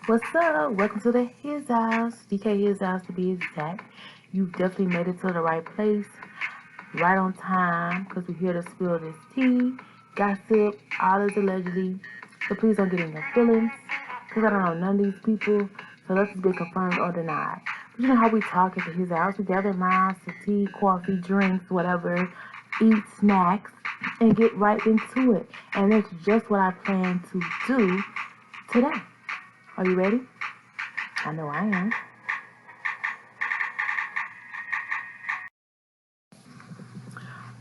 What's up? Welcome to the His House, DK His House to be exact. You've definitely made it to the right place, right on time, because we're here to spill this tea, gossip, all is allegedly. So please don't get in your feelings, because I don't know none of these people, so let's just be confirmed or denied. But you know how we talk at the His House, we gather around to tea, coffee, drinks, whatever, eat snacks, and get right into it. And that's just what I plan to do today. Are you ready? I know I am.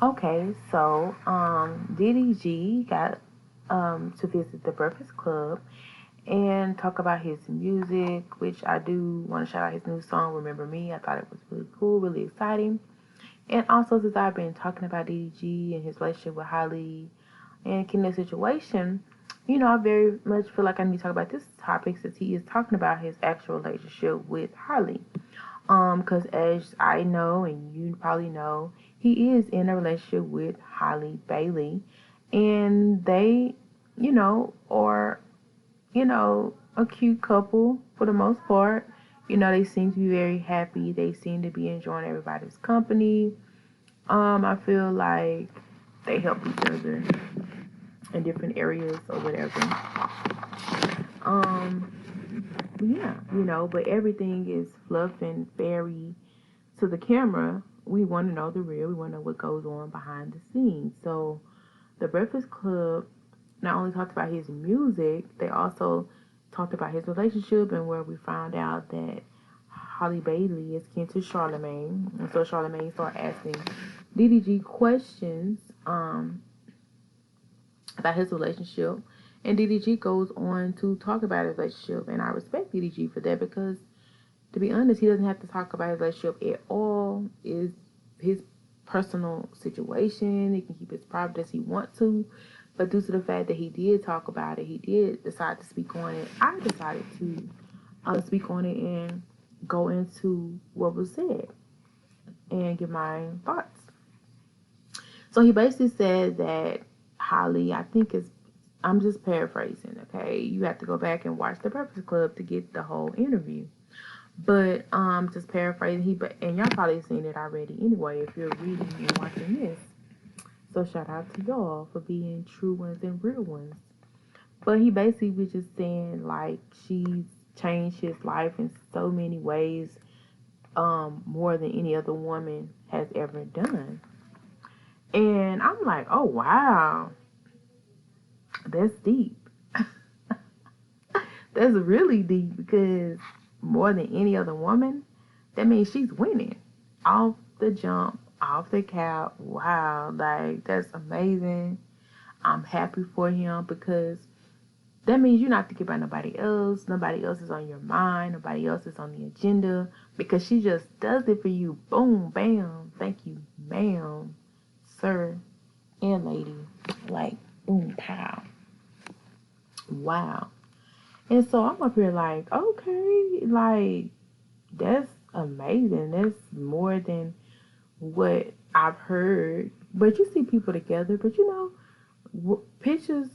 Okay, so DDG got to visit the Breakfast Club and talk about his music, which I do want to shout out his new song, Remember Me. I thought it was really cool, really exciting. And also, since I've been talking about DDG and his relationship with Holly and Kenneth's situation, I very much feel like I need to talk about this topic since he is talking about his actual relationship with Holly. Because as I know, and you probably know, he is in a relationship with Holly Bailey, and they, are, a cute couple for the most part. They seem to be very happy. They seem to be enjoying everybody's company. I feel like they help each other in different areas or whatever. Um, yeah, but everything is fluff and fairy to the camera. We want to know the real. We want to know what goes on behind the scenes. So, the Breakfast Club not only talked about his music, they also talked about his relationship and where we found out that Holly Bailey is kin to Charlemagne. And so Charlemagne started asking DDG questions about his relationship. And DDG goes on to talk about his relationship. And I respect DDG for that because, to be honest, he doesn't have to talk about his relationship at all. Is his personal situation. He can keep it private as he wants to. But due to the fact that he did talk about it, he did decide to speak on it. I decided to speak on it and go into what was said and give my thoughts. So he basically said that Holly, I think is, I'm just paraphrasing, okay? You have to go back and watch the Breakfast Club to get the whole interview. But just paraphrasing, and y'all probably seen it already anyway if you're reading and watching this. So shout out to y'all for being true ones and real ones. But he basically was just saying like she's changed his life in so many ways, more than any other woman has ever done. And I'm like, oh wow, that's deep. That's really deep because more than any other woman, that means she's winning off the jump, off the cap. Wow, like that's amazing. I'm happy for him because that means you're not thinking about nobody else. Nobody else is on your mind. Nobody else is on the agenda because she just does it for you. Boom, bam. Thank you, ma'am, sir, and lady. Like, boom, pow. Wow. And so I'm up here like, okay, like, that's amazing. That's more than what I've heard. But you see people together, but pictures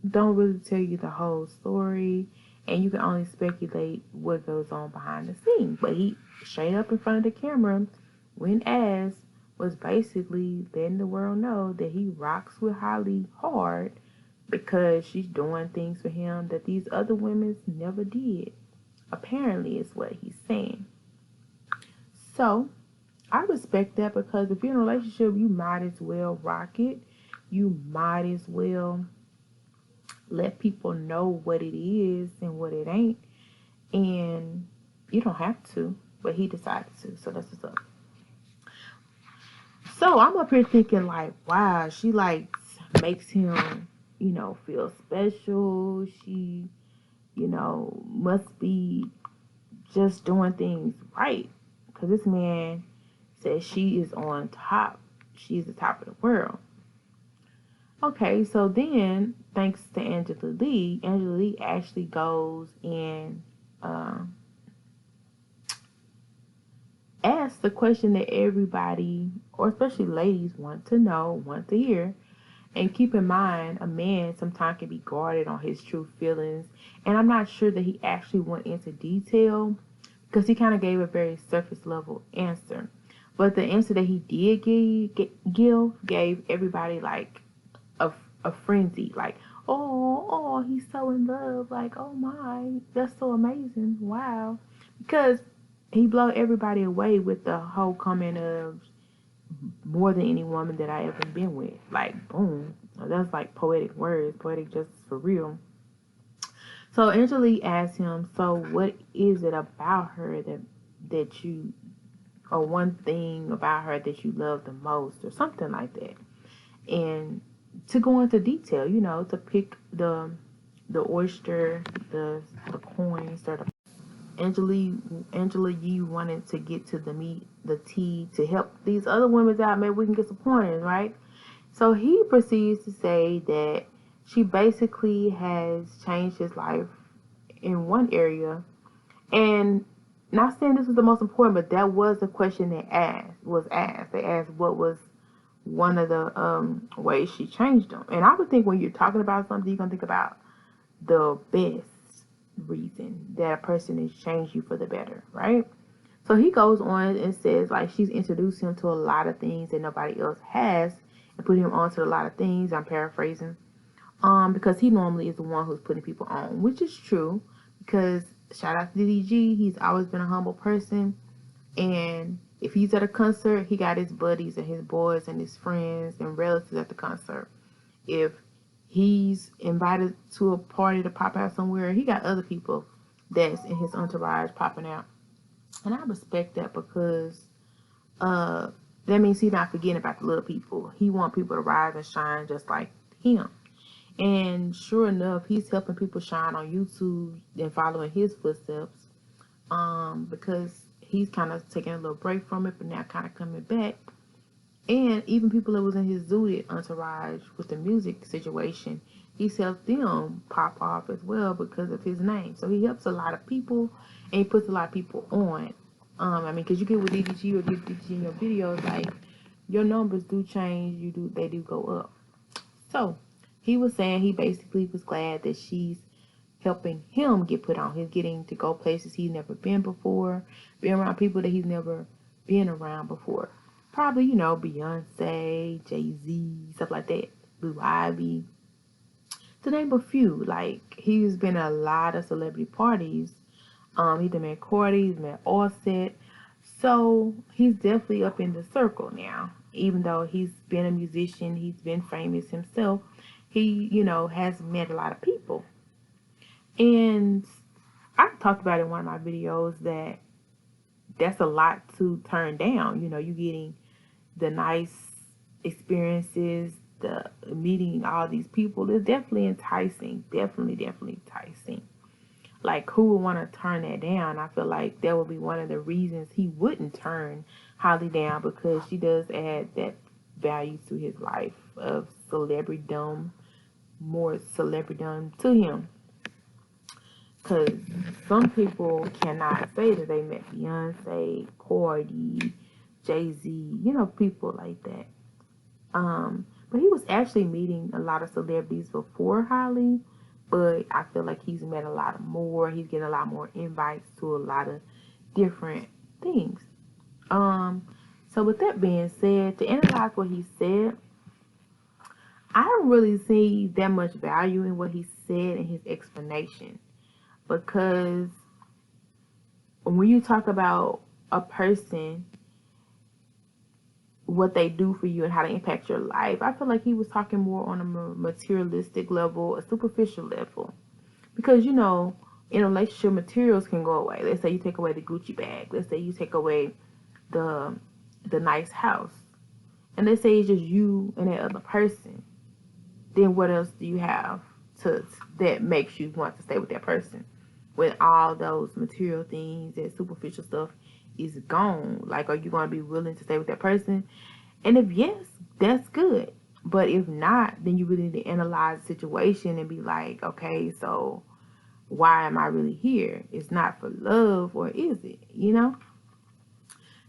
don't really tell you the whole story, and you can only speculate what goes on behind the scenes. But he, straight up in front of the camera, when asked, was basically letting the world know that he rocks with Holly hard because she's doing things for him that these other women never did. Apparently, is what he's saying. So, I respect that because if you're in a relationship, you might as well rock it. You might as well let people know what it is and what it ain't. And you don't have to, but he decided to. So that's what's up. So I'm up here thinking like, wow, she like makes him, feel special. She, must be just doing things right. Because this man says she is on top. She's the top of the world. Okay, so then, thanks to Angela Lee actually goes and uh, asks the question that everybody, or especially ladies, want to know, want to hear. And keep in mind, a man sometimes can be guarded on his true feelings. And I'm not sure that he actually went into detail because he kind of gave a very surface level answer. But the answer that he did give gave everybody like a, a frenzy. Like, oh, he's so in love. Like, oh my, that's so amazing. Wow. Because he blew everybody away with the whole comment of more than any woman that I ever been with. Like, boom. That's like poetic words, poetic justice for real. So Angelique asked him, so what is it about her that you, or one thing about her that you love the most, or something like that? And to go into detail, to pick the oyster, the coin, sort of. Angela Yee wanted to get to the meat, the tea, to help these other women out. Maybe we can get some pointers, right? So he proceeds to say that she basically has changed his life in one area. And not saying this was the most important, but that was the question that was asked. They asked what was one of the ways she changed them. And I would think when you're talking about something, you're going to think about the best reason that a person has changed you for the better, right? So he goes on and says, like, she's introduced him to a lot of things that nobody else has and put him onto a lot of things. I'm paraphrasing. Because he normally is the one who's putting people on, which is true. Because shout out to DDG, he's always been a humble person. And if he's at a concert, he got his buddies and his boys and his friends and relatives at the concert. If he's invited to a party to pop out somewhere, he got other people that's in his entourage popping out. And I respect that because that means he's not forgetting about the little people. He wants people to rise and shine just like him. And sure enough, he's helping people shine on YouTube and following his footsteps. Because he's kind of taking a little break from it, but now kind of coming back. And even people that was in his zooted entourage with the music situation, he's helped them pop off as well because of his name. So he helps a lot of people, and he puts a lot of people on. Because you get with DDG or get DDG in your videos, like, your numbers do change. They do go up. So he was saying he basically was glad that she's helping him get put on. He's getting to go places he's never been before, being around people that he's never been around before. Probably, Beyonce, Jay-Z, stuff like that, Blue Ivy, to name a few. Like, he's been at a lot of celebrity parties. He's met Cordy, he's met Offset. So he's definitely up in the circle now. Even though he's been a musician, he's been famous himself, he, has met a lot of people. And I talked about in one of my videos that's a lot to turn down. You getting the nice experiences, the meeting all these people is definitely enticing. Definitely enticing. Like, who would want to turn that down? I feel like that would be one of the reasons he wouldn't turn Holly down, because she does add that value to his life of celebritydom, more celebritydom to him. Because some people cannot say that they met Beyonce, Cordy, Jay-Z, people like that. But he was actually meeting a lot of celebrities before Holly, but I feel like he's met a lot more. He's getting a lot more invites to a lot of different things. So with that being said, to analyze what he said, I don't really see that much value in what he said in his explanation. Because when you talk about a person, what they do for you and how they impact your life, I feel like he was talking more on a materialistic level, a superficial level. Because, in a relationship, materials can go away. Let's say you take away the Gucci bag. Let's say you take away the nice house. And let's say it's just you and that other person. Then what else do you have that makes you want to stay with that person? When all those material things and superficial stuff is gone. Like, are you going to be willing to stay with that person? And if yes, that's good. But if not, then you really need to analyze the situation and be like, okay, so why am I really here? It's not for love, or is it?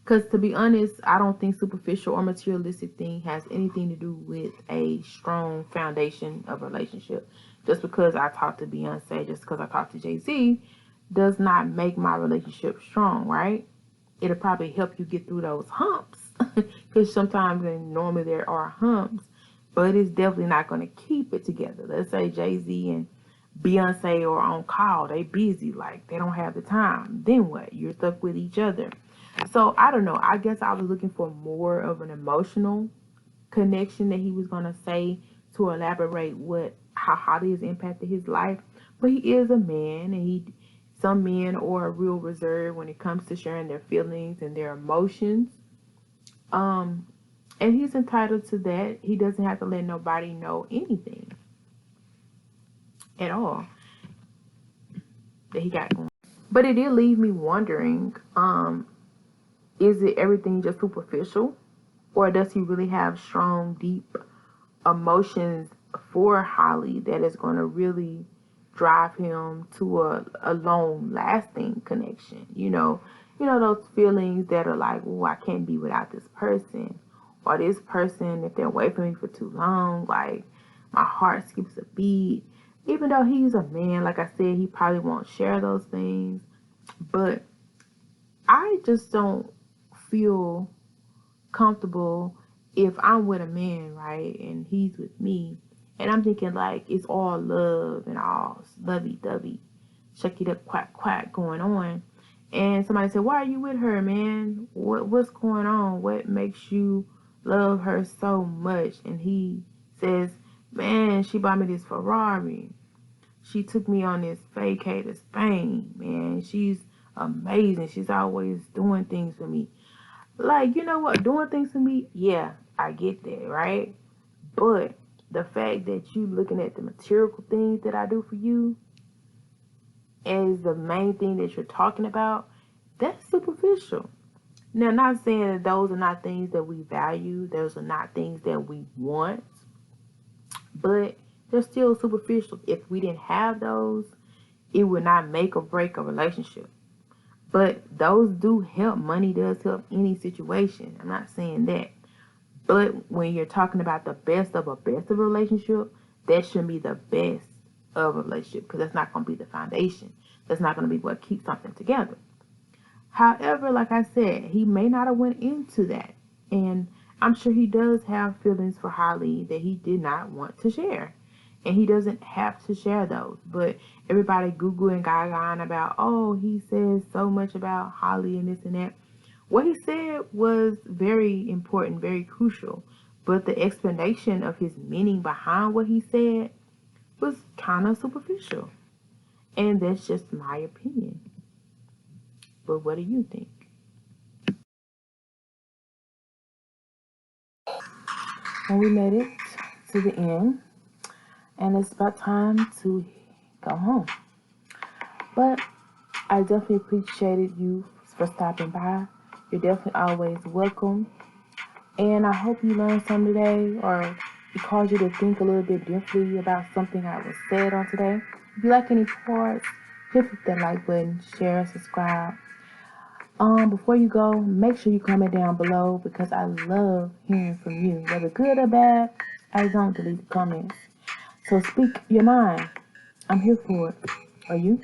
Because to be honest, I don't think superficial or materialistic thing has anything to do with a strong foundation of relationship. Just because I talk to Beyonce, just because I talk to Jay-Z, does not make my relationship strong, right? It'll probably help you get through those humps. Because sometimes and normally there are humps, but it's definitely not going to keep it together. Let's say Jay-Z and Beyonce are on call. They busy, like they don't have the time. Then what? You're stuck with each other. So I don't know. I guess I was looking for more of an emotional connection that he was gonna say to elaborate what how Holly has impacted his life. But he is a man, and he some men are real reserved when it comes to sharing their feelings and their emotions. Um, and he's entitled to that. He doesn't have to let nobody know anything at all that he got going. But it did leave me wondering, is it everything just superficial? Or does he really have strong, deep emotions for Holly that is going to really drive him to a long lasting connection? Those feelings that are like, oh, I can't be without this person. Or this person, if they're away from me for too long, like my heart skips a beat. Even though he's a man, like I said, he probably won't share those things. But I just don't feel comfortable if I'm with a man, right, and he's with me, and I'm thinking like it's all love and all lovey-dovey, shuck it up, quack quack going on, and somebody said, "Why are you with her, man? What's going on? What makes you love her so much?" And he says, "Man, she bought me this Ferrari. She took me on this vacay to Spain, man. She's amazing. She's always doing things for me." Like, you know what? Doing things for me, yeah, I get that, right? But the fact that you looking at the material things that I do for you as the main thing that you're talking about, that's superficial. Now, not saying that those are not things that we value, those are not things that we want, but they're still superficial. If we didn't have those, it would not make or break a relationship. But those do help. Money does help any situation. I'm not saying that. But when you're talking about the best of a best of a relationship, that shouldn't be the best of a relationship, because that's not going to be the foundation. That's not going to be what keeps something together. However, like I said, he may not have went into that. And I'm sure he does have feelings for Holly that he did not want to share. And he doesn't have to share those. But everybody Google and gaga on about, oh, he says so much about Holly and this and that. What he said was very important, very crucial. But the explanation of his meaning behind what he said was kind of superficial. And that's just my opinion. But what do you think? And we made it to the end. And it's about time to go home. But I definitely appreciated you for stopping by. You're definitely always welcome. And I hope you learned something today, or it caused you to think a little bit differently about something I was said on today. If you like any parts, hit that like button, share, subscribe. Before you go, make sure you comment down below, because I love hearing from you. Whether good or bad, I don't delete the comments. So speak your mind. I'm here for it. Are you?